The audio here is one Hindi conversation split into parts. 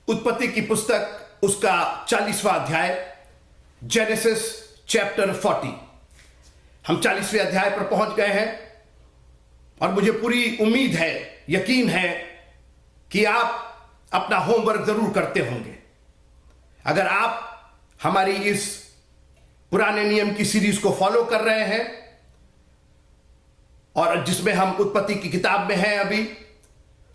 उत्पत्ति की पुस्तक उसका 40वां अध्याय, जेनेसिस चैप्टर 40। हम 40वें अध्याय पर पहुंच गए हैं और मुझे पूरी उम्मीद है, यकीन है कि आप अपना होमवर्क जरूर करते होंगे। अगर आप हमारी इस पुराने नियम की सीरीज को फॉलो कर रहे हैं और जिसमें हम उत्पत्ति की किताब में हैं अभी,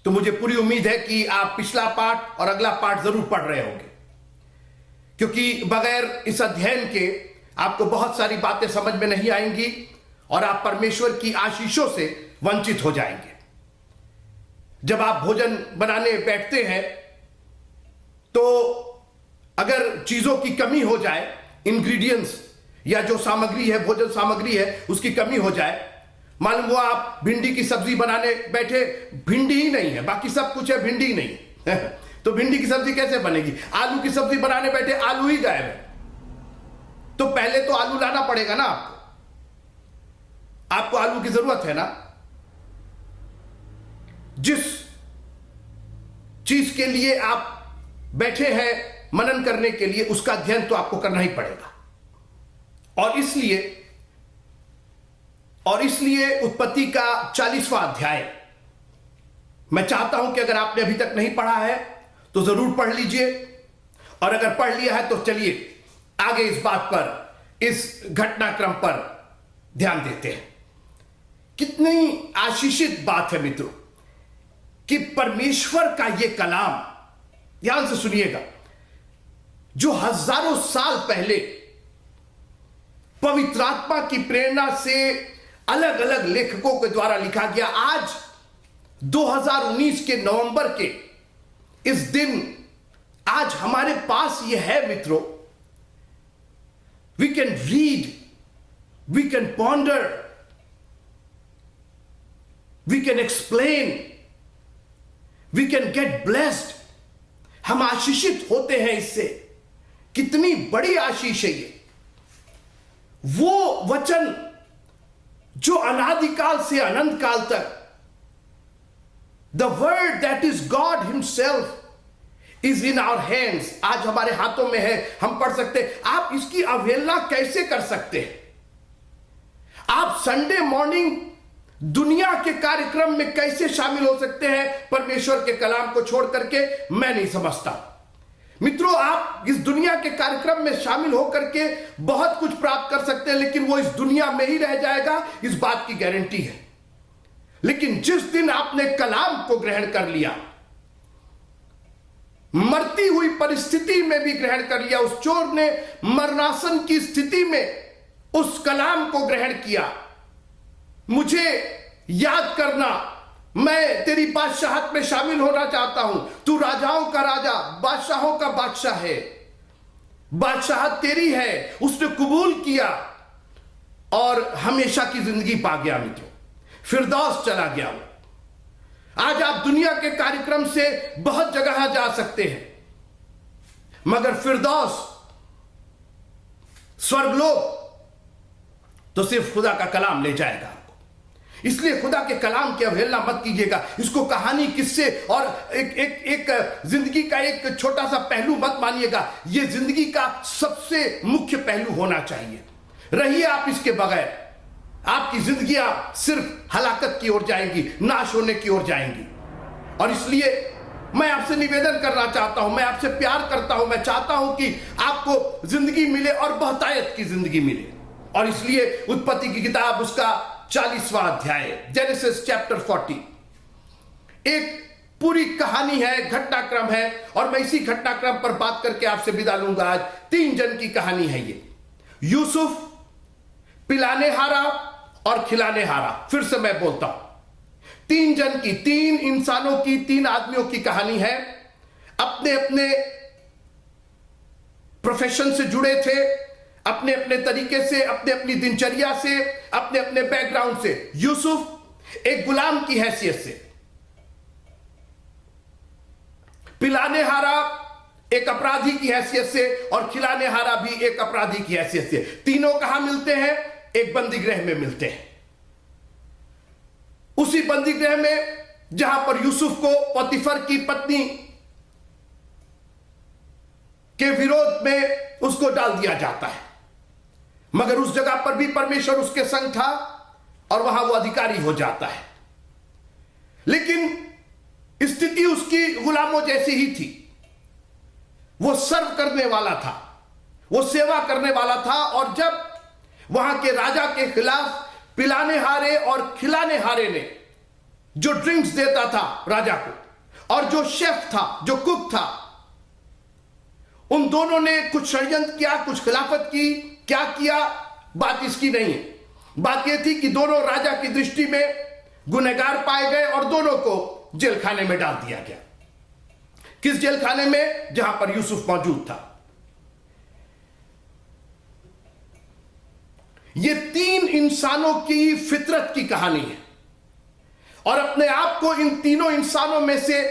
तो मुझे पूरी उम्मीद है कि आप पिछला पाठ और अगला पाठ जरूर पढ़ रहे होंगे, क्योंकि बगैर इस अध्ययन के आपको बहुत सारी बातें समझ में नहीं आएंगी और आप परमेश्वर की आशीषों से वंचित हो जाएंगे। जब आप भोजन बनाने बैठते हैं तो अगर चीजों की कमी हो जाए, इंग्रेडिएंट्स या जो सामग्री है, भोजन सामग्री है, उसकी कमी हो जाए, मालूम हुआ आप भिंडी की सब्जी बनाने बैठे, भिंडी ही नहीं है, बाकी सब कुछ है, भिंडी नहीं है तो भिंडी की सब्जी कैसे बनेगी? आलू की सब्जी बनाने बैठे, आलू ही गायब है। तो पहले तो आलू लाना पड़ेगा ना आपको आलू की जरूरत है ना। जिस चीज के लिए आप बैठे हैं मनन करने के लिए, उसका अध्ययन तो आपको करना ही पड़ेगा। और इसलिए उत्पत्ति का 40वां अध्याय मैं चाहता हूं कि अगर आपने अभी तक नहीं पढ़ा है तो जरूर पढ़ लीजिए, और अगर पढ़ लिया है तो चलिए आगे इस बात पर, इस घटनाक्रम पर ध्यान देते हैं। कितनी आशीषित बात है मित्रों कि परमेश्वर का यह कलाम, ध्यान से सुनिएगा, जो हजारों साल पहले पवित्र आत्मा की प्रेरणा से अलग अलग लेखकों के द्वारा लिखा गया, आज 2019 के नवंबर के इस दिन आज हमारे पास यह है मित्रों। We can read, we can ponder, we can explain, we can get blessed. हम आशीषित होते हैं इससे। कितनी बड़ी आशीष है ये। वो वचन जो अनादिकाल से अनंत काल तक, the word that is God himself is in our hands, आज हमारे हाथों में है, हम पढ़ सकते हैं। आप इसकी अवहेलना कैसे कर सकते हैं? आप संडे मॉर्निंग दुनिया के कार्यक्रम में कैसे शामिल हो सकते हैं परमेश्वर के कलाम को छोड़ करके? मैं नहीं समझता मित्रों। आप इस दुनिया के कार्यक्रम में शामिल होकर के बहुत कुछ प्राप्त कर सकते हैं, लेकिन वो इस दुनिया में ही रह जाएगा, इस बात की गारंटी है। लेकिन जिस दिन आपने कलाम को ग्रहण कर लिया, मरती हुई परिस्थिति में भी ग्रहण कर लिया, उस चोर ने मरणासन की स्थिति में उस कलाम को ग्रहण किया, मुझे याद करना, मैं तेरी बादशाहत में शामिल होना चाहता हूं, तू राजाओं का राजा, बादशाहों का बादशाह है, बादशाहत तेरी है। उसने कबूल किया और हमेशा की जिंदगी पा गया मित्रों, फिरदौस चला गया। आज आप दुनिया के कार्यक्रम से बहुत जगह जा सकते हैं, मगर फिरदौस, स्वर्गलोक, तो सिर्फ खुदा का कलाम ले जाएगा। इसलिए खुदा के कलाम की अवहेलना मत कीजिएगा। इसको कहानी, किस्से और एक जिंदगी का एक छोटा सा पहलू मत मानिएगा। यह जिंदगी का सबसे मुख्य पहलू होना चाहिए। रहिए आप इसके बगैर, आपकी जिंदगियां सिर्फ हलाकत की ओर जाएंगी, नाश होने की ओर जाएंगी। और इसलिए मैं आपसे निवेदन करना चाहता हूं, मैं आपसे प्यार करता हूं, मैं चाहता हूं कि आपको जिंदगी मिले और बहुतायत की जिंदगी मिले। और इसलिए उत्पत्ति की किताब उसका 40वां अध्याय, जेनेसिस चैप्टर 40, एक पूरी कहानी है, घटनाक्रम है, और मैं इसी घटनाक्रम पर बात करके आपसे विदा लूंगा। आज 3 जन की कहानी है ये, यूसुफ, पिलाने हारा और खिलाने हारा। फिर से मैं बोलता हूं, 3 जन की, 3 इंसानों की, 3 आदमियों की कहानी है। अपने अपने प्रोफेशन से जुड़े थे, अपने अपने तरीके से, अपने अपनी दिनचर्या से, अपने अपने बैकग्राउंड से। यूसुफ एक गुलाम की हैसियत से, पिलाने हारा एक अपराधी की हैसियत से, और खिलाने हारा भी एक अपराधी की हैसियत से। तीनों कहां मिलते हैं? एक बंदीगृह में मिलते हैं। उसी बंदीगृह में जहां पर यूसुफ को पोतीफर की पत्नी के विरोध में उसको डाल दिया जाता है, मगर उस जगह पर भी परमेश्वर उसके संग था और वहां वो अधिकारी हो जाता है। लेकिन स्थिति उसकी गुलामों जैसी ही थी। वो सर्व करने वाला था, वो सेवा करने वाला था, और जब वहां के राजा के खिलाफ पिलाने हारे और खिलाने हारे ने जो ड्रिंक्स देता था राजा को, और जो शेफ था, जो कुक था, उन दोनों ने कुछ षड्यंत्र किया, कुछ खिलाफत की। क्या किया, बात इसकी नहीं है। बात यह थी कि दोनों राजा की दृष्टि में गुनहगार पाए गए और दोनों को जेल खाने में डाल दिया गया। किस जेल खाने में? जहां पर यूसुफ मौजूद था। यह 3 इंसानों की फितरत की कहानी है, और अपने आप को इन तीनों इंसानों में से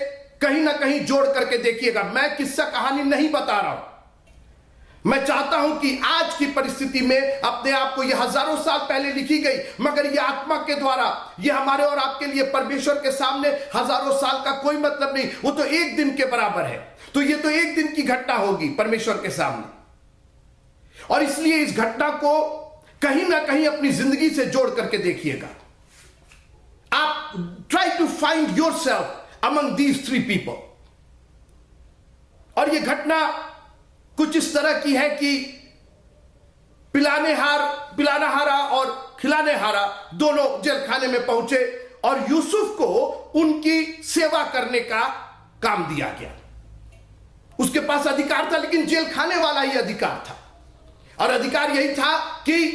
कहीं ना कहीं जोड़ करके देखिएगा। मैं किस्सा कहानी नहीं बता रहा हूं। मैं चाहता हूं कि आज की परिस्थिति में अपने आप को, यह हजारों साल पहले लिखी गई, मगर यह आत्मा के द्वारा, यह हमारे और आपके लिए परमेश्वर के सामने हजारों साल का कोई मतलब नहीं, वो तो एक दिन के बराबर है। तो यह तो एक दिन की घटना होगी परमेश्वर के सामने, और इसलिए इस घटना को कहीं ना कहीं अपनी जिंदगी से जोड़ करके देखिएगा। आप try to find yourself among these 3 people. और यह घटना कुछ इस तरह की है कि पिलाना हारा और खिलाने हारा दोनों जेल खाने में पहुंचे, और यूसुफ को उनकी सेवा करने का काम दिया गया। उसके पास अधिकार था, लेकिन जेल खाने वाला ही अधिकार था, और अधिकार यही था कि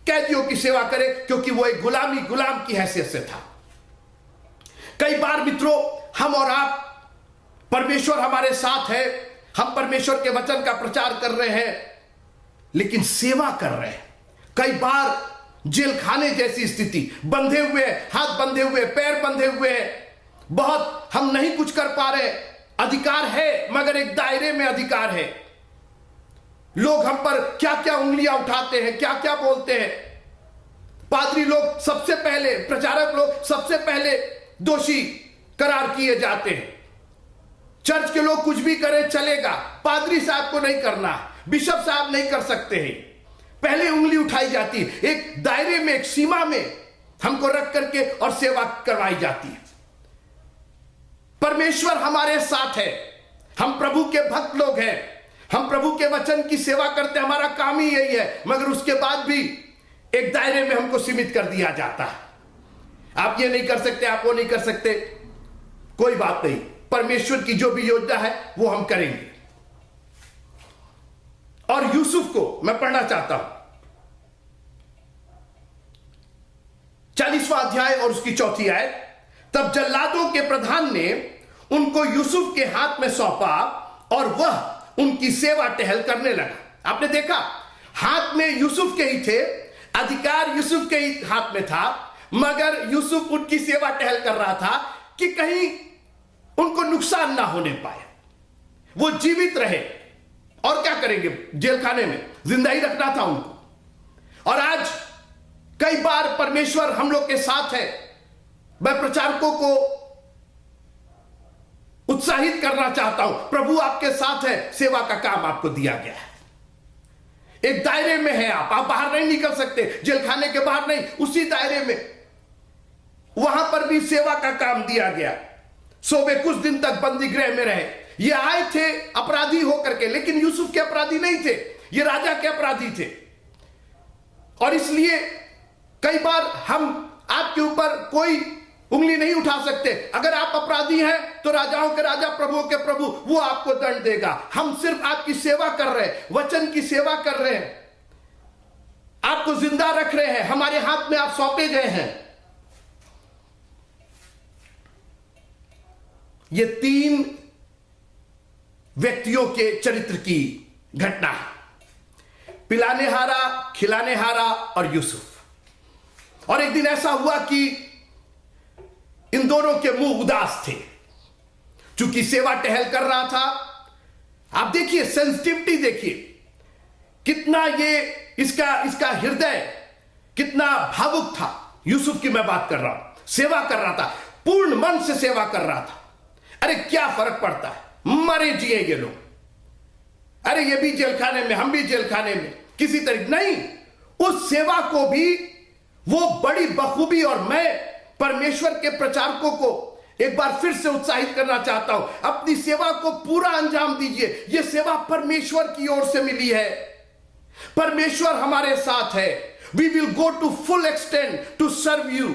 कैदियों की सेवा करे, क्योंकि वो एक गुलाम की हैसियत से था। कई बार मित्रों, हम और आप, परमेश्वर हमारे साथ है, हम परमेश्वर के वचन का प्रचार कर रहे हैं, लेकिन सेवा कर रहे हैं। कई बार जेल खाने जैसी स्थिति, बंधे हुए, हाथ बंधे हुए, पैर बंधे हुए, बहुत हम नहीं कुछ कर पा रहे। अधिकार है, मगर एक दायरे में अधिकार है। लोग हम पर क्या क्या उंगलियां उठाते हैं, क्या क्या बोलते हैं। पादरी लोग सबसे पहले, प्रचारक लोग सबसे पहले दोषी करार किए जाते हैं। चर्च के लोग कुछ भी करें चलेगा, पादरी साहब को नहीं करना, बिशप साहब नहीं कर सकते हैं। पहले उंगली उठाई जाती है, एक दायरे में, एक सीमा में हमको रख करके और सेवा करवाई जाती है। परमेश्वर हमारे साथ है, हम प्रभु के भक्त लोग हैं, हम प्रभु के वचन की सेवा करते, हमारा काम ही यही है, मगर उसके बाद भी एक दायरे में हमको सीमित कर दिया जाता है। आप ये नहीं कर सकते, आप वो नहीं कर सकते, कोई बात नहीं। परमेश्वर की जो भी योजना है वो हम करेंगे। और यूसुफ को मैं पढ़ना चाहता हूं, 40वां अध्याय और उसकी 4थी आयत। तब जल्लादों के प्रधान ने उनको यूसुफ के हाथ में सौंपा, और वह उनकी सेवा टहल करने लगा। आपने देखा, हाथ में यूसुफ के ही थे, अधिकार यूसुफ के ही हाथ में था, मगर यूसुफ उनकी सेवा टहल कर रहा था कि कहीं उनको नुकसान ना होने पाए, वो जीवित रहे। और क्या करेंगे, जेल खाने में जिंदा ही रखना था उनको। और आज कई बार परमेश्वर हम लोग के साथ है। मैं प्रचारकों को उत्साहित करना चाहता हूं, प्रभु आपके साथ है, सेवा का काम आपको दिया गया है। एक दायरे में है, आप बाहर नहीं निकल सकते, जेल खाने के बाहर नहीं, उसी दायरे में, वहां पर भी सेवा का काम दिया गया। सो वे कुछ दिन तक बंदी गृह में रहे। ये आए थे अपराधी होकर के, लेकिन यूसुफ के अपराधी नहीं थे, ये राजा के अपराधी थे। और इसलिए कई बार हम आपके ऊपर कोई उंगली नहीं उठा सकते। अगर आप अपराधी हैं तो राजाओं के राजा, प्रभुओं के प्रभु, वो आपको दंड देगा। हम सिर्फ आपकी सेवा कर रहे हैं, वचन की सेवा कर रहे हैं, आपको जिंदा रख रहे हैं, हमारे हाथ में आप सौंपे गए हैं। ये 3 व्यक्तियों के चरित्र की घटना है, पिलाने हारा, खिलाने हारा और यूसुफ। और एक दिन ऐसा हुआ कि इन दोनों के मुंह उदास थे, चूंकि सेवा टहल कर रहा था। आप देखिए सेंसिटिविटी, देखिए कितना ये इसका हृदय कितना भावुक था। यूसुफ की मैं बात कर रहा हूं, सेवा कर रहा था, पूर्ण मन से सेवा कर रहा था। अरे क्या फर्क पड़ता है, मरे जिए ये लोग, अरे ये भी जेल खाने में, हम भी जेल खाने में, किसी तरीके नहीं। उस सेवा को भी वो बड़ी बखूबी, और मैं परमेश्वर के प्रचारकों को एक बार फिर से उत्साहित करना चाहता हूं, अपनी सेवा को पूरा अंजाम दीजिए। यह सेवा परमेश्वर की ओर से मिली है, परमेश्वर हमारे साथ है। We will go to full extent to serve you.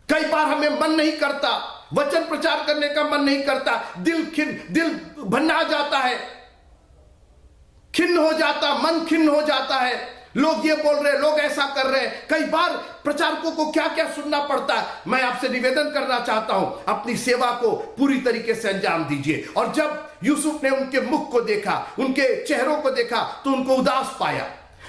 कई बार हमें मन नहीं करता, वचन प्रचार करने का मन नहीं करता, दिल भन्ना जाता है, खिन्न हो जाता, मन खिन्न हो जाता है। लोग ये बोल रहे, लोग ऐसा कर रहे हैं। कई बार प्रचारकों को क्या क्या सुनना पड़ता है। मैं आपसे निवेदन करना चाहता हूं, अपनी सेवा को पूरी तरीके से अंजाम दीजिए। और जब यूसुफ ने उनके मुख को देखा, उनके चेहरों को देखा, तो उनको उदास पाया।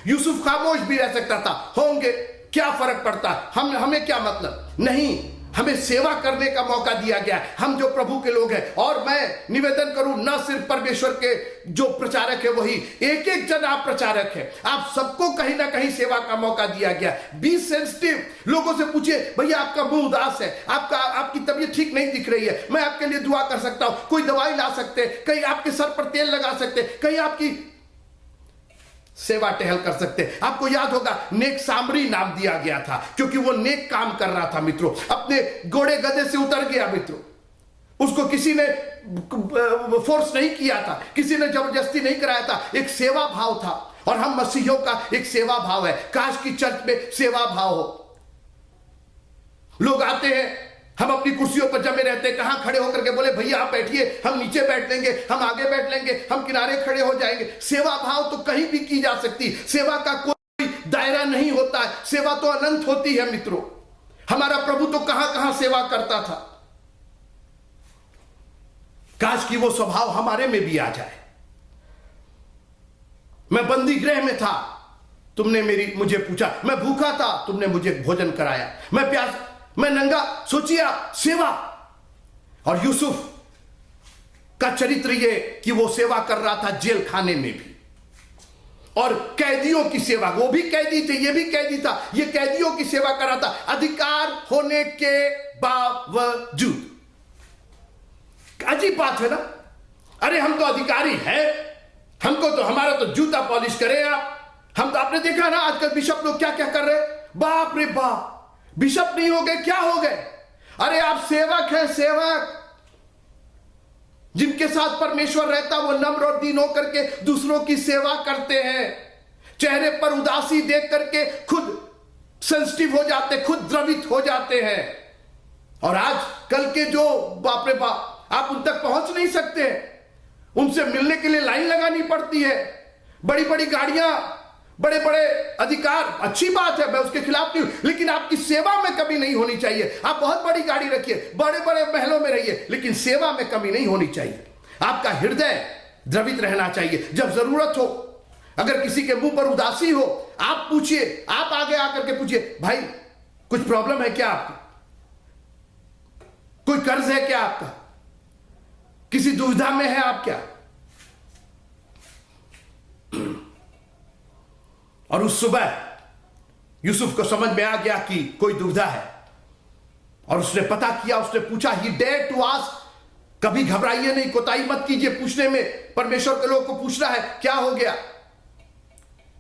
यूसुफ खामोश भी रह सकता था, होंगे, क्या फर्क पड़ता, हमें क्या मतलब। नहीं, हमें सेवा करने का मौका दिया गया है, हम जो प्रभु के लोग हैं। और मैं निवेदन करूं, न सिर्फ परमेश्वर के जो प्रचारक है वही, एक एक जन आप प्रचारक है, आप सबको कहीं ना कहीं सेवा का मौका दिया गया। Be sensitive. लोगों से पूछिए, भैया आपका मुंह उदास है, आपकी तबीयत ठीक नहीं दिख रही है, मैं आपके लिए दुआ कर सकता हूं, कोई दवाई ला सकते, कहीं आपके सर पर तेल लगा सकते, कहीं आपकी सेवा टहल कर सकते। आपको याद होगा, नेक सामरी नाम दिया गया था, क्योंकि वो नेक काम कर रहा था मित्रों, अपने घोड़े गधे से उतर गया मित्रों। उसको किसी ने फोर्स नहीं किया था, किसी ने जबरदस्ती नहीं कराया था, एक सेवा भाव था। और हम मसीहियों का एक सेवा भाव है। काश की चर्च में सेवा भाव हो। लोग आते हैं, हम अपनी कुर्सियों पर जमे रहते हैं, कहां खड़े होकर के बोले, भैया आप बैठिए, हम नीचे बैठ लेंगे, हम आगे बैठ लेंगे, हम किनारे खड़े हो जाएंगे। सेवा भाव तो कहीं भी की जा सकती। सेवा का कोई दायरा नहीं होता है, सेवा तो अनंत होती है मित्रों। हमारा प्रभु तो कहां कहां सेवा करता था। काश कि वो स्वभाव हमारे में भी आ जाए। मैं बंदी गृह में था, तुमने मुझे पूछा, मैं भूखा था, तुमने मुझे भोजन कराया, मैं नंगा, सोचिए सेवा। और यूसुफ का चरित्र ये कि वो सेवा कर रहा था जेल खाने में भी, और कैदियों की सेवा, वो भी कैदी थे, ये भी कैदी था, ये कैदियों की सेवा कर रहा था, अधिकार होने के बावजूद। अजीब बात है ना। अरे हम तो अधिकारी हैं, हमको तो, हमारा तो जूता पॉलिश करें आप। हम तो, आपने देखा ना आजकल बिशप लोग क्या क्या कर रहे, बाप रे बाप, बिशप नहीं हो गए, क्या हो गए। अरे आप सेवक हैं, सेवक। जिनके साथ परमेश्वर रहता, वो नम्र और दीन होकर के दूसरों की सेवा करते हैं। चेहरे पर उदासी देख करके खुद सेंसिटिव हो जाते, खुद द्रवित हो जाते हैं। और आज कल के जो बाप रे बाप, आप उन तक पहुंच नहीं सकते, उनसे मिलने के लिए लाइन लगानी पड़ती है। बड़ी बड़ी गाड़ियां, बड़े बड़े अधिकार, अच्छी बात है, मैं उसके खिलाफ नहीं हूं, लेकिन आपकी सेवा में कमी नहीं होनी चाहिए। आप बहुत बड़ी गाड़ी रखिए, बड़े बड़े महलों में रहिए, लेकिन सेवा में कमी नहीं होनी चाहिए। आपका हृदय द्रवित रहना चाहिए। जब जरूरत हो, अगर किसी के मुंह पर उदासी हो, आप पूछिए, आप आगे आकर के पूछिए, भाई कुछ प्रॉब्लम है क्या आपको, कोई कर्ज है क्या आपका, किसी दुविधा में है आप क्या। और उस सुबह यूसुफ को समझ में आ गया कि कोई दुविधा है, और उसने पता किया, उसने पूछा, ही डेयर टू आस्क। कभी घबराइए नहीं, कोताही मत कीजिए पूछने में। परमेश्वर के लोग को पूछना है, क्या हो गया।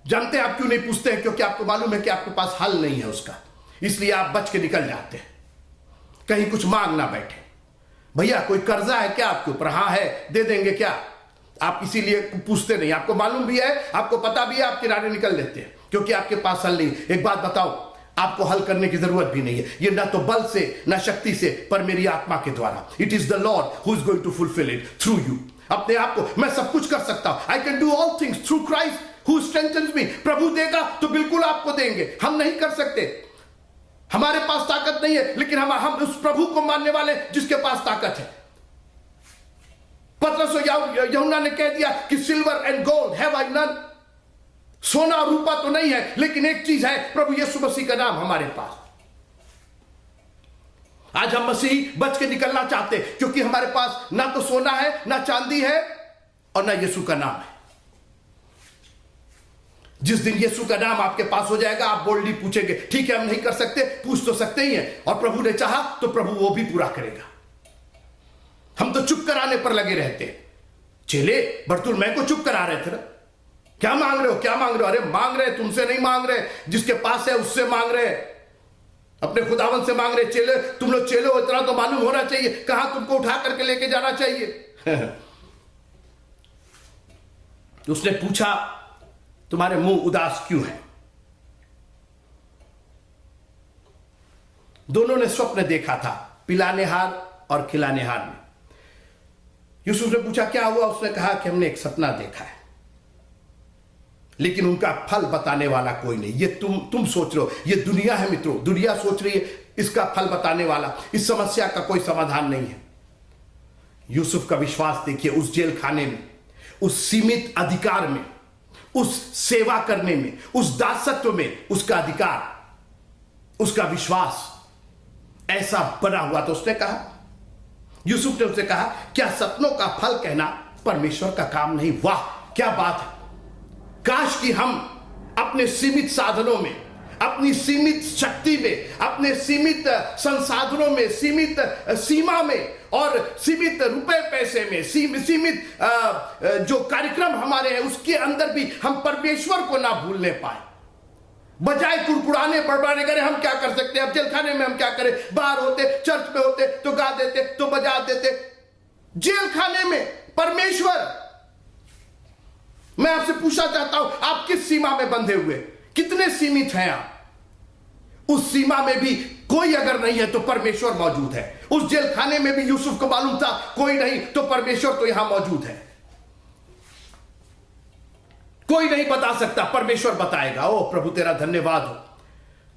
जानते हैं आप क्यों नहीं पूछते हैं? क्योंकि आपको मालूम है कि आपके पास हल नहीं है उसका, इसलिए आप बच के निकल जाते हैं, कहीं कुछ मांग ना बैठे। भैया कोई कर्जा है क्या आपके ऊपर? हाँ है, दे देंगे क्या? आप इसीलिए पूछते नहीं, आपको मालूम भी है, आपको पता भी है, आप किनारे निकल लेते हैं, क्योंकि आपके पास हल नहीं। एक बात बताओ, आपको हल करने की जरूरत भी नहीं है। ये ना तो बल से, ना शक्ति से, पर मेरी आत्मा के द्वारा। It is the Lord who is going to fulfil it through you. अपने आप को, मैं सब कुछ कर सकता हूं, I can do all things through Christ who strengthens me. प्रभु देगा तो बिल्कुल आपको देंगे, हम नहीं कर सकते, हमारे पास ताकत नहीं है, लेकिन हम उस प्रभु को मानने वाले जिसके पास ताकत है। पतरस और यूहन्ना ने कह दिया कि silver and gold have I none. सोना और रूपा तो नहीं है, लेकिन एक चीज है, प्रभु यीशु मसीह का नाम हमारे पास। आज हम मसीह बच के निकलना चाहते हैं, क्योंकि हमारे पास ना तो सोना है, ना चांदी है, और ना यीशु का नाम है। जिस दिन यीशु का नाम आपके पास हो जाएगा, आप बोल्डली पूछेंगे, ठीक है हम नहीं कर सकते, पूछ तो सकते ही हैं, और प्रभु ने चाहा तो प्रभु वो भी पूरा करेगा। हम तो चुप कराने पर लगे रहते हैं, चेले बर्तुलमै को चुप करा रहे थे ना, क्या मांग रहे हो, क्या मांग रहे हो? अरे मांग रहे, तुमसे नहीं मांग रहे, जिसके पास है उससे मांग रहे, अपने खुदावन से मांग रहे। चेले, तुम लोग चेले हो, इतना तो मालूम होना चाहिए, कहां तुमको उठा करके लेके जाना चाहिए। उसने पूछा, तुम्हारे मुंह उदास क्यों है? दोनों ने स्वप्न देखा था, पिलाने हार और खिलाने हार में। यूसुफ ने पूछा क्या हुआ? उसने कहा कि हमने एक सपना देखा है, लेकिन उनका फल बताने वाला कोई नहीं। ये तुम सोच रहे हो, ये दुनिया है मित्रों, दुनिया सोच रही है इसका फल बताने वाला, इस समस्या का कोई समाधान नहीं है। यूसुफ का विश्वास देखिए, उस जेल खाने में, उस सीमित अधिकार में, उस सेवा करने में, उस दासत्व में, उसका अधिकार, उसका विश्वास ऐसा बना हुआ। तो उसने कहा, यूसुफ ने उससे कहा, क्या सपनों का फल कहना परमेश्वर का काम नहीं? वाह क्या बात है! काश कि हम अपने सीमित साधनों में, अपनी सीमित शक्ति में, अपने सीमित संसाधनों में, सीमित सीमा में और सीमित रुपए पैसे में, सीमित जो कार्यक्रम हमारे हैं उसके अंदर भी हम परमेश्वर को ना भूलने पाए। बजाय कुड़कुड़ाने बड़बड़ाने करे, हम क्या कर सकते हैं, अब जेल खाने में हम क्या करें, बाहर होते, चर्च में होते तो गा देते, तो बजा देते। जेल खाने में परमेश्वर, मैं आपसे पूछना चाहता हूं, आप किस सीमा में बंधे हुए, कितने सीमित हैं आप? उस सीमा में भी कोई अगर नहीं है तो परमेश्वर मौजूद है। उस जेल खाने में भी यूसुफ को मालूम था कोई नहीं तो परमेश्वर तो यहां मौजूद है। कोई नहीं बता सकता, परमेश्वर बताएगा। ओ प्रभु तेरा धन्यवाद हो।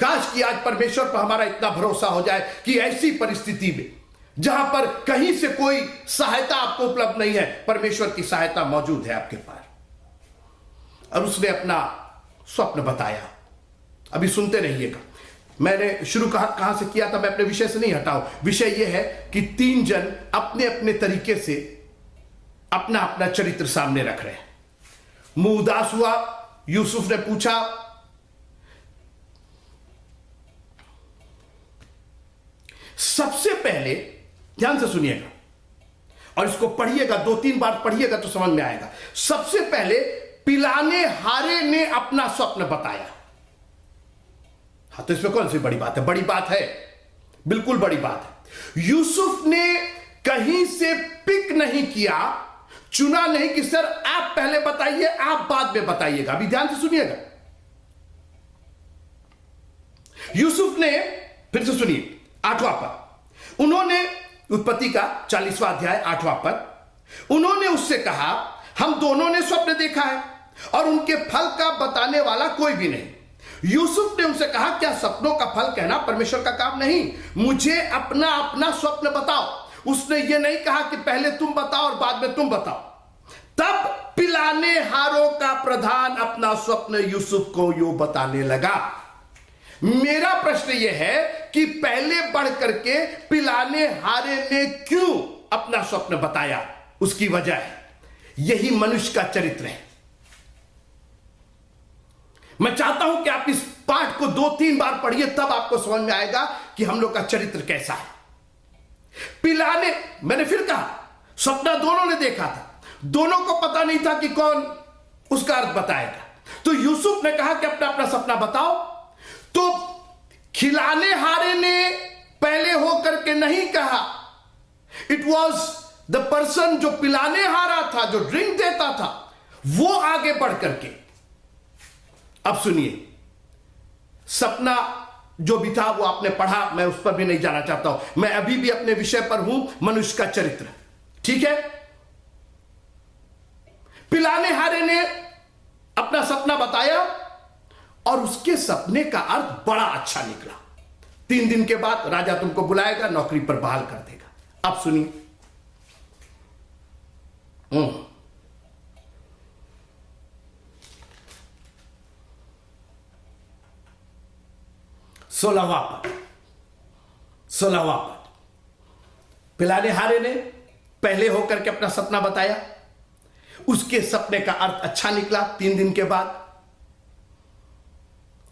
काश कि आज परमेश्वर पर हमारा इतना भरोसा हो जाए कि ऐसी परिस्थिति में जहां पर कहीं से कोई सहायता आपको उपलब्ध नहीं है, परमेश्वर की सहायता मौजूद है आपके पास। और उसने अपना स्वप्न बताया। अभी सुनते रहिएगा। मैंने शुरू कहां से किया था, मैं अपने विषय से नहीं हटाऊं। विषय यह है कि 3 जन अपने अपने तरीके से अपना अपना चरित्र सामने रख रहे हैं। मुंह उदास हुआ, यूसुफ ने पूछा, सबसे पहले ध्यान से सुनिएगा और इसको पढ़िएगा, 2-3 बार पढ़िएगा तो समझ में आएगा। सबसे पहले पिलाने हारे ने अपना स्वप्न बताया। हाँ, तो इसमें कौन सी बड़ी बात है? बड़ी बात है, बिल्कुल बड़ी बात है। यूसुफ ने कहीं से पिक नहीं किया, चुना नहीं कि सर आप पहले बताइए, आप बाद में बताइएगा। अभी ध्यान से सुनिएगा। यूसुफ ने, फिर से सुनिए, 8वां पद, उन्होंने, उत्पत्ति का 40वां अध्याय 8वां पद, उन्होंने उससे कहा, हम दोनों ने स्वप्न देखा है और उनके फल का बताने वाला कोई भी नहीं। यूसुफ ने उनसे कहा, क्या सपनों का फल कहना परमेश्वर का काम नहीं? मुझे अपना अपना स्वप्न बताओ। उसने ये नहीं कहा कि पहले तुम बताओ और बाद में तुम बताओ। तब पिलाने हारों का प्रधान अपना स्वप्न यूसुफ को यूं बताने लगा। मेरा प्रश्न यह है कि पहले बढ़ करके पिलाने हारे ने क्यों अपना स्वप्न बताया? उसकी वजह है, यही मनुष्य का चरित्र है। मैं चाहता हूं कि आप इस पाठ को 2-3 बार पढ़िए, तब आपको समझ में आएगा कि हम लोग का चरित्र कैसा है। पिलाने, मैंने फिर कहा, सपना दोनों ने देखा था, दोनों को पता नहीं था कि कौन उसका अर्थ बताएगा। तो यूसुफ ने कहा कि अपना अपना सपना बताओ। तो खिलाने हारे ने पहले होकर के नहीं कहा, इट वॉज द पर्सन जो पिलाने हारा था, जो ड्रिंक देता था, वो आगे बढ़ करके। अब सुनिए, सपना जो भी था वो आपने पढ़ा, मैं उस पर भी नहीं जाना चाहता हूं। मैं अभी भी अपने विषय पर हूं, मनुष्य का चरित्र। ठीक है, पिलाने हारे ने अपना सपना बताया और उसके सपने का अर्थ बड़ा अच्छा निकला। 3 दिन के बाद राजा तुमको बुलाएगा, नौकरी पर बहाल कर देगा। अब सुनिए, 16वां पद, पिलाने हारे ने पहले होकर के अपना सपना बताया, उसके सपने का अर्थ अच्छा निकला। 3 दिन के बाद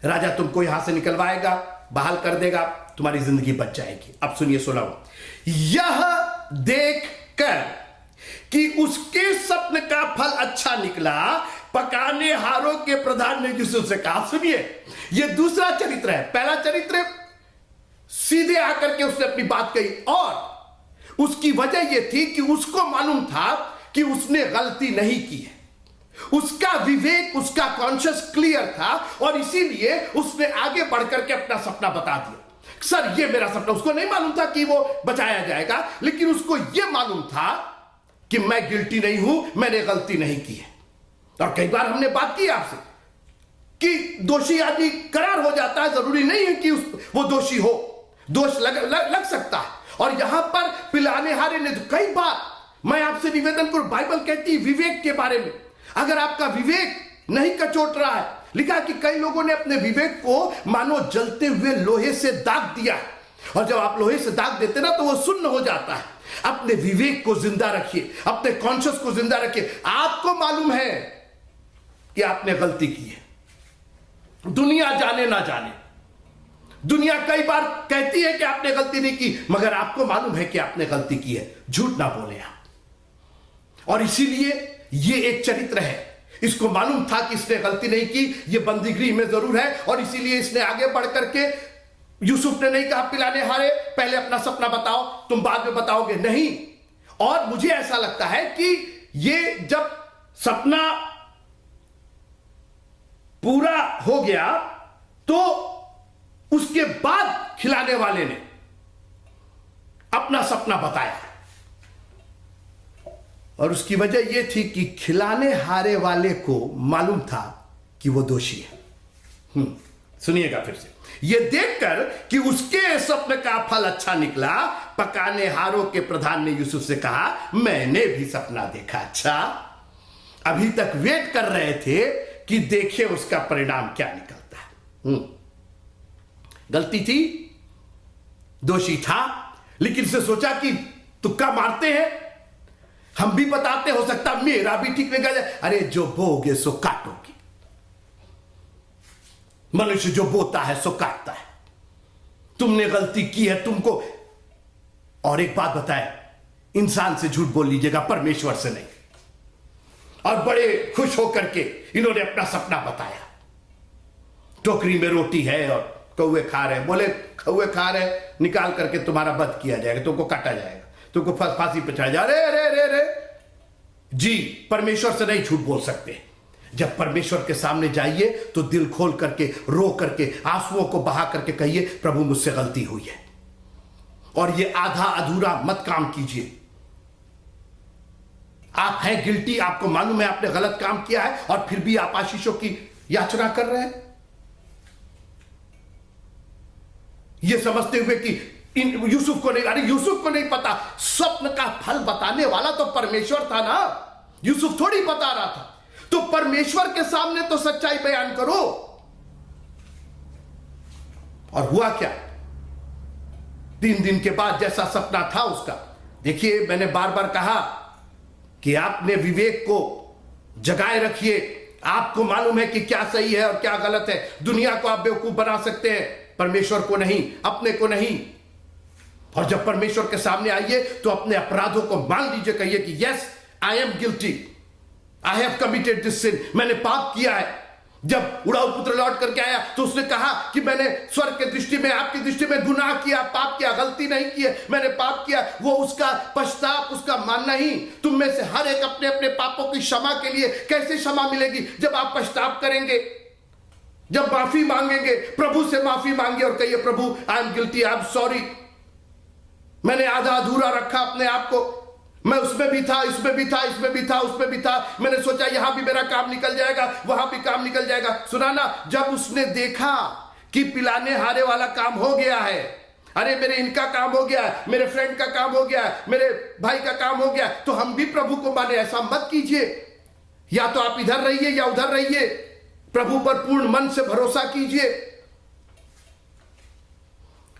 राजा तुमको यहां से निकलवाएगा, बहाल कर देगा, तुम्हारी जिंदगी बच जाएगी। अब सुनिए 16वां, यह देख कर कि उसके स्वप्न का फल अच्छा निकला, पकाने हारों के प्रधान ने यूसुफ से कहा। सुनिए, यह दूसरा चरित्र है। पहला चरित्र सीधे आकर के उसने अपनी बात कही, और उसकी वजह यह थी कि उसको मालूम था कि उसने गलती नहीं की है। उसका विवेक, उसका कॉन्शियस क्लियर था, और इसीलिए उसने आगे बढ़कर के अपना सपना बता दिया। सर, ये मेरा सपना। उसको नहीं मालूम था कि वो बचाया जाएगा, लेकिन उसको यह मालूम था कि मैं गिल्टी नहीं हूं, मैंने गलती नहीं की है। और कई बार हमने बात की आपसे कि दोषी आदमी करार हो जाता है, जरूरी नहीं है कि वो दोषी हो, दोष लग सकता है। और यहां पर पिलाने हारे ने तो कई बार, मैं आपसे निवेदन करूं, बाइबल कहती है विवेक के बारे में, अगर आपका विवेक नहीं कचोट रहा है, लिखा कि कई लोगों ने अपने विवेक को मानो जलते हुए लोहे से दाग दिया है, और जब आप लोहे से दाग देते ना तो वो सुन्न हो जाता है। अपने विवेक को जिंदा रखिए, अपने कॉन्शियस को जिंदा रखिए। आपको मालूम है कि आपने गलती की है, दुनिया जाने ना जाने। दुनिया कई बार कहती है कि आपने गलती नहीं की, मगर आपको मालूम है कि आपने गलती की है। झूठ ना बोले आप। और इसीलिए ये एक चरित्र है, इसको मालूम था कि इसने गलती नहीं की, ये बंदीगृह में जरूर है, और इसीलिए इसने आगे बढ़ करके, यूसुफ ने नहीं कहा पिलाने हारे पहले अपना सपना बताओ, तुम बाद में बताओगे, नहीं। और मुझे ऐसा लगता है कि ये जब सपना पूरा हो गया तो उसके बाद खिलाने वाले ने अपना सपना बताया, और उसकी वजह यह थी कि खिलाने हारे वाले को मालूम था कि वो दोषी है। सुनिएगा फिर से, यह देखकर कि उसके स्वप्न का फल अच्छा निकला, पकाने हारों के प्रधान ने यूसुफ से कहा, मैंने भी सपना देखा। अच्छा, अभी तक वेट कर रहे थे कि देखें उसका परिणाम क्या निकलता है। गलती थी, दोषी था, लेकिन से सोचा कि तुक्का मारते हैं, हम भी बताते, हो सकता मेरा भी ठीक निकल जाए। अरे जो बोगे सो काटोगे, मनुष्य जो बोता है सो काटता है। तुमने गलती की है, तुमको। और एक बात बताए, इंसान से झूठ बोल लीजिएगा, परमेश्वर से नहीं। और बड़े खुश होकर के इन्होंने अपना सपना बताया। टोकरी में रोटी है और कौवे खा रहे। बोले कौवे खा रहे, निकाल करके तुम्हारा वध किया जाएगा, तुमको काटा जाएगा, तुमको फांसी पे चढ़ाया जाए। अरे रे रे रे जी, परमेश्वर से नहीं झूठ बोल सकते। जब परमेश्वर के सामने जाइए तो दिल खोल करके, रो करके, आंसुओं को बहा करके कहिए, प्रभु मुझसे गलती हुई है। और ये आधा अधूरा मत काम कीजिए। आप हैं गिल्टी, आपको मालूम है आपने गलत काम किया है, और फिर भी आप आशीषों की याचना कर रहे हैं, ये समझते हुए कि यूसुफ को नहीं, अरे यूसुफ को नहीं पता, स्वप्न का फल बताने वाला तो परमेश्वर था ना, यूसुफ थोड़ी बता रहा था। तो परमेश्वर के सामने तो सच्चाई बयान करो। और हुआ क्या, 3 दिन के बाद जैसा सपना था उसका, देखिए मैंने बार बार कहा कि आपने विवेक को जगाए रखिए। आपको मालूम है कि क्या सही है और क्या गलत है। दुनिया को आप बेवकूफ बना सकते हैं, परमेश्वर को नहीं, अपने को नहीं। और जब परमेश्वर के सामने आइए तो अपने अपराधों को मान लीजिए, कहिए कि yes I am guilty, I have committed this sin, मैंने पाप किया है। जब उड़ाऊ पुत्र लौट करके आया तो उसने कहा कि मैंने स्वर्ग की दृष्टि में, आपकी दृष्टि में गुनाह किया, पाप किया, गलती नहीं की है, मैंने पाप किया। वो उसका पश्चाताप, उसका मानना ही। तुम में से हर एक अपने अपने पापों की क्षमा के लिए, कैसे क्षमा मिलेगी? जब आप पश्चाताप करेंगे, जब माफी मांगेंगे, प्रभु से माफी मांगे और कहिए प्रभु I am guilty, I am sorry, मैंने आधा अधूरा रखा अपने आप को, मैं उसमें भी था, इसमें भी था, इसमें भी था, उसमें भी था, मैंने सोचा यहां भी मेरा काम निकल जाएगा, वहां भी काम निकल जाएगा। सुना ना, जब उसने देखा कि पिलाने हारे वाला काम हो गया है, अरे मेरे इनका काम हो गया है, मेरे फ्रेंड का काम हो गया है, मेरे भाई का काम हो गया, तो हम भी प्रभु को माने। ऐसा मत कीजिए, या तो आप इधर रहिए या उधर रहिए, प्रभु पर पूर्ण मन से भरोसा कीजिए।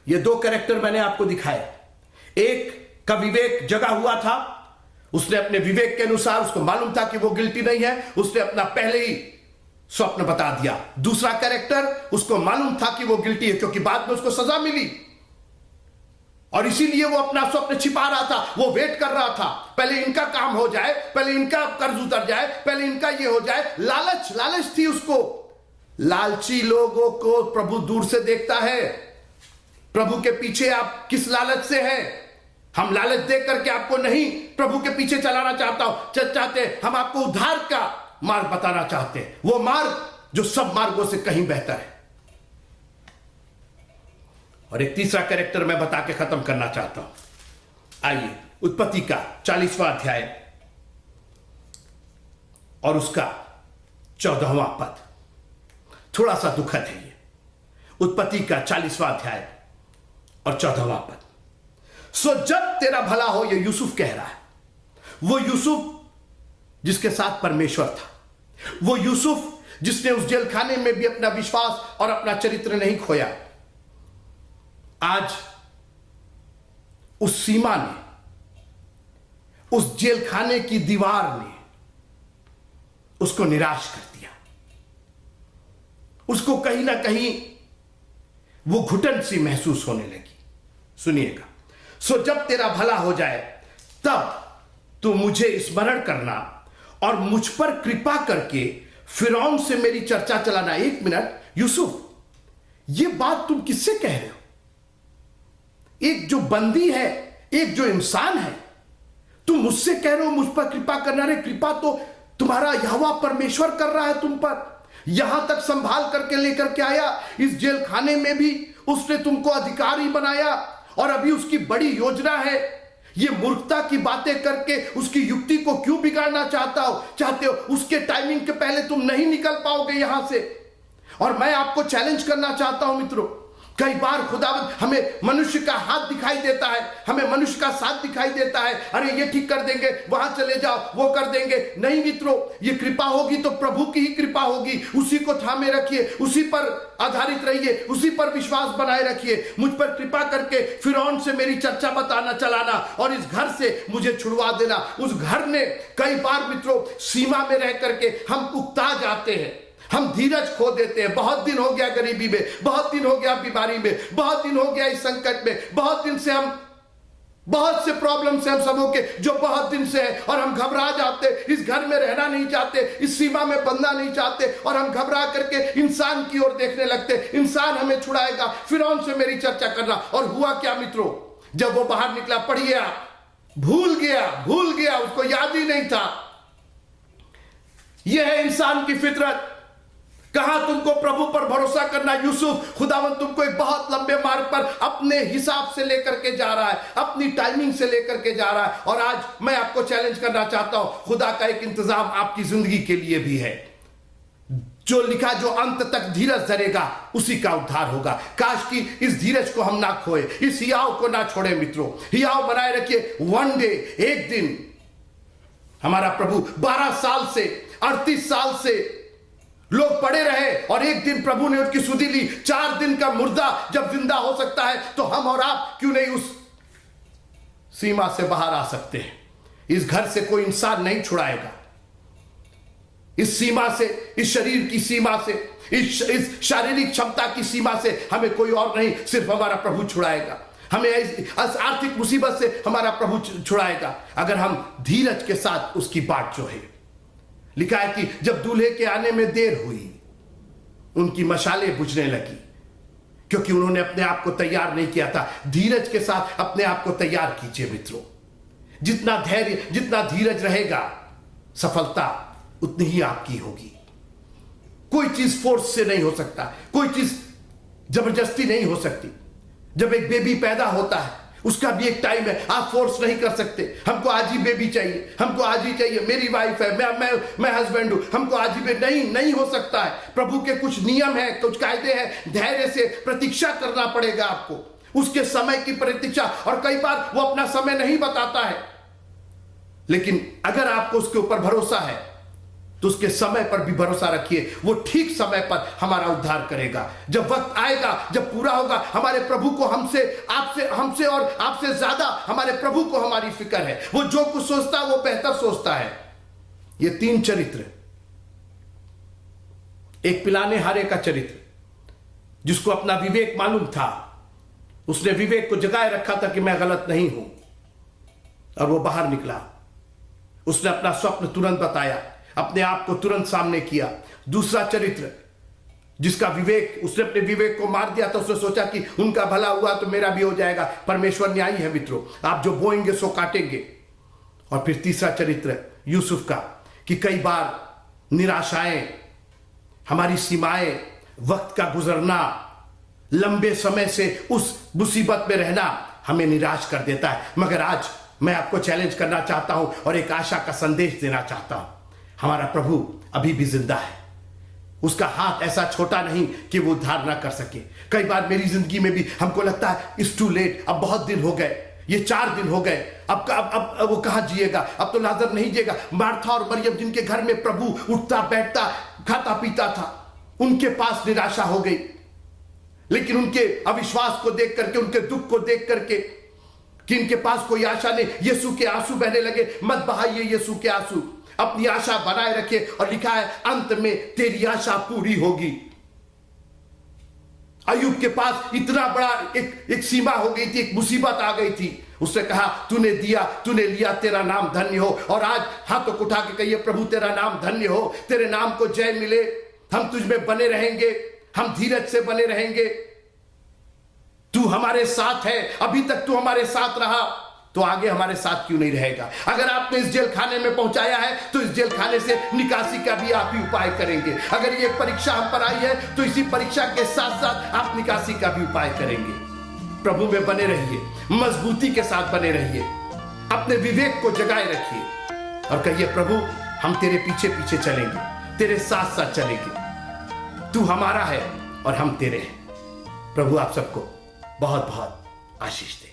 ये 2 कैरेक्टर मैंने आपको दिखाए। एक का विवेक जगा हुआ था, उसने अपने विवेक के अनुसार, उसको मालूम था कि वो गिल्टी नहीं है, उसने अपना पहले ही स्वप्न बता दिया। दूसरा कैरेक्टर, उसको मालूम था कि वो गिल्टी है, क्योंकि बाद में उसको सजा मिली, और इसीलिए वो अपना स्वप्न छिपा रहा था, वो वेट कर रहा था, पहले इनका काम हो जाए, पहले इनका कर्ज उतर जाए, पहले इनका ये हो जाए। लालच थी उसको। लालची लोगों को प्रभु दूर से देखता है। प्रभु के पीछे आप किस लालच से हैं? हम लालच देख करके आपको नहीं प्रभु के पीछे चलाना चाहते, हम आपको उद्धार का मार्ग बताना चाहते हैं, वो मार्ग जो सब मार्गों से कहीं बेहतर है। और एक तीसरा कैरेक्टर मैं बता के खत्म करना चाहता हूं। आइए, उत्पत्ति का 40वां अध्याय और उसका 14वां पद। थोड़ा सा दुखद है ये। उत्पत्ति का 40वां अध्याय और 14वां पद। सो जब तेरा भला हो, ये यूसुफ कह रहा है। वो यूसुफ जिसके साथ परमेश्वर था, वो यूसुफ जिसने उस जेल खाने में भी अपना विश्वास और अपना चरित्र नहीं खोया, आज उस सीमा ने, उस जेल खाने की दीवार ने उसको निराश कर दिया। उसको कहीं ना कहीं वो घुटन सी महसूस होने लगी। सुनिएगा, सो जब तेरा भला हो जाए तब तू मुझे स्मरण करना और मुझ पर कृपा करके फिरौन से मेरी चर्चा चलाना। एक मिनट यूसुफ, ये बात तुम किससे कह रहे हो? एक जो बंदी है, एक जो इंसान है, तुम मुझसे कह रहे हो मुझ पर कृपा करना। रे, कृपा तो तुम्हारा यहोवा परमेश्वर कर रहा है तुम पर। यहां तक संभाल करके लेकर के आया, इस जेल खाने में भी उसने तुमको अधिकारी बनाया, और अभी उसकी बड़ी योजना है। ये मूर्खता की बातें करके उसकी युक्ति को क्यों बिगाड़ना चाहते हो? उसके टाइमिंग के पहले तुम नहीं निकल पाओगे यहां से। और मैं आपको चैलेंज करना चाहता हूं मित्रों, कई बार खुदावंद हमें मनुष्य का हाथ दिखाई देता है, हमें मनुष्य का साथ दिखाई देता है। अरे ये ठीक कर देंगे, वहां चले जाओ, वो कर देंगे। नहीं मित्रों, ये कृपा होगी तो प्रभु की ही कृपा होगी। उसी को थामे रखिए, उसी पर आधारित रहिए, उसी पर विश्वास बनाए रखिए। मुझ पर कृपा करके फिरौन से मेरी चर्चा बताना चलाना और इस घर से मुझे छुड़वा देना। उस घर ने कई बार मित्रों सीमा में रह करके हम उकता जाते हैं, हम धीरज खो देते हैं। बहुत दिन हो गया गरीबी में, बहुत दिन हो गया बीमारी में, बहुत दिन हो गया इस संकट में, बहुत दिन से हम, बहुत से प्रॉब्लम से हम सबों के जो बहुत दिन से है, और हम घबरा जाते, इस घर में रहना नहीं चाहते, इस सीमा में बंधना नहीं चाहते, और हम घबरा करके इंसान की ओर देखने लगते, इंसान हमें छुड़ाएगा, फिरौन से मेरी चर्चा करना। और हुआ क्या मित्रों, जब वो बाहर निकला, पढ़िए आप, भूल गया, उसको याद ही नहीं था। यह है इंसान की फितरत। कहां तुमको प्रभु पर भरोसा करना। यूसुफ, खुदावंद तुमको एक बहुत लंबे मार्ग पर अपने हिसाब से लेकर के जा रहा है, अपनी टाइमिंग से लेकर के जा रहा है। और आज मैं आपको चैलेंज करना चाहता हूं, खुदा का एक इंतजाम आपकी जिंदगी के लिए भी है। जो लिखा, जो अंत तक धीरज धरेगा उसी का उद्धार होगा। काश कि इस धीरज को हम ना खोए, इस हियाव को ना छोड़े मित्रों, हियाव बनाए रखिए। वन डे, एक दिन हमारा प्रभु 12 साल से, 38 साल से लोग पड़े रहे, और एक दिन प्रभु ने उनकी सुधि ली। 4 दिन का मुर्दा जब जिंदा हो सकता है, तो हम और आप क्यों नहीं उस सीमा से बाहर आ सकते हैं? इस घर से कोई इंसान नहीं छुड़ाएगा। इस सीमा से, इस शरीर की सीमा से, इस शारीरिक क्षमता की सीमा से हमें कोई और नहीं, सिर्फ हमारा प्रभु छुड़ाएगा। हमें इस आर्थिक मुसीबत से हमारा प्रभु छुड़ाएगा, अगर हम धीरज के साथ उसकी बाट जो है। लिखा है कि जब दूल्हे के आने में देर हुई, उनकी मशालें बुझने लगी, क्योंकि उन्होंने अपने आप को तैयार नहीं किया था। धीरज के साथ अपने आप को तैयार कीजिए मित्रों। जितना धैर्य, जितना धीरज रहेगा, सफलता उतनी ही आपकी होगी। कोई चीज फोर्स से नहीं हो सकता, कोई चीज जबरदस्ती नहीं हो सकती। जब एक बेबी पैदा होता है, उसका भी एक टाइम है, आप फोर्स नहीं कर सकते। हमको आज ही बेबी चाहिए, हमको आज ही चाहिए, मेरी वाइफ है, मैं हस्बैंड हूं, हमको आज ही नहीं हो सकता है। प्रभु के कुछ नियम है, कुछ कायदे हैं। धैर्य से प्रतीक्षा करना पड़ेगा आपको, उसके समय की प्रतीक्षा। और कई बार वो अपना समय नहीं बताता है, लेकिन अगर आपको उसके ऊपर भरोसा है तो उसके समय पर भी भरोसा रखिए, वो ठीक समय पर हमारा उद्धार करेगा। जब वक्त आएगा, जब पूरा होगा, हमारे प्रभु को हमसे और आपसे ज्यादा हमारे प्रभु को हमारी फिक्र है। वो जो कुछ सोचता है वो बेहतर सोचता है। ये 3 चरित्र, एक पिलाने हारे का चरित्र, जिसको अपना विवेक मालूम था, उसने विवेक को जगाए रखा था कि मैं गलत नहीं हूं, और वो बाहर निकला। उसने अपना स्वप्न तुरंत बताया, अपने आप को तुरंत सामने किया। दूसरा चरित्र जिसका विवेक, उसने अपने विवेक को मार दिया था। उसने सोचा कि उनका भला हुआ तो मेरा भी हो जाएगा। परमेश्वर न्यायी है मित्रों, आप जो बोएंगे सो काटेंगे। और फिर तीसरा चरित्र यूसुफ का, कि कई बार निराशाएं, हमारी सीमाएं, वक्त का गुजरना, लंबे समय से उस मुसीबत में रहना हमें निराश कर देता है। मगर आज मैं आपको चैलेंज करना चाहता हूं और एक आशा का संदेश देना चाहता हूं। हमारा प्रभु अभी भी जिंदा है। उसका हाथ ऐसा छोटा नहीं कि वो उद्धार ना कर सके। कई बार मेरी जिंदगी में भी हमको लगता है इट्स टू लेट, अब बहुत दिन हो गए, ये 4 दिन हो गए, अब वो कहां जिएगा, अब तो लाजर नहीं जिएगा। मार्था और मरियम जिनके घर में प्रभु उठता बैठता खाता पीता था, उनके पास निराशा हो गई। लेकिन उनके अविश्वास को देख करके, उनके दुख को देख करके कि इनके पास कोई आशा नहीं, यीशु के आंसू बहने लगे। मत बहाइए यीशु के आंसू, अपनी आशा बनाए रखिए। और लिखा है अंत में तेरी आशा पूरी होगी। अय्यूब के पास इतना बड़ा एक सीमा हो गई थी, एक मुसीबत आ गई थी। उसने कहा तूने दिया, तूने लिया, तेरा नाम धन्य हो। और आज हाथों को उठा के कहिए, प्रभु तेरा नाम धन्य हो, तेरे नाम को जय मिले। हम तुझ में बने रहेंगे, हम धीरज से बने रहेंगे। तू हमारे साथ है, अभी तक तू हमारे साथ रहा, तो आगे हमारे साथ क्यों नहीं रहेगा। अगर आपने इस जेल खाने में पहुंचाया है तो इस जेल खाने से निकासी का भी आप ही उपाय करेंगे। अगर ये परीक्षा हम पर आई है तो इसी परीक्षा के साथ साथ आप निकासी का भी उपाय करेंगे। प्रभु में बने रहिए, मजबूती के साथ बने रहिए, अपने विवेक को जगाए रखिए और कहिए प्रभु हम तेरे पीछे पीछे चलेंगे, तेरे साथ साथ चलेंगे। तू हमारा है और हम तेरे हैं। प्रभु आप सबको बहुत बहुत आशीष दे।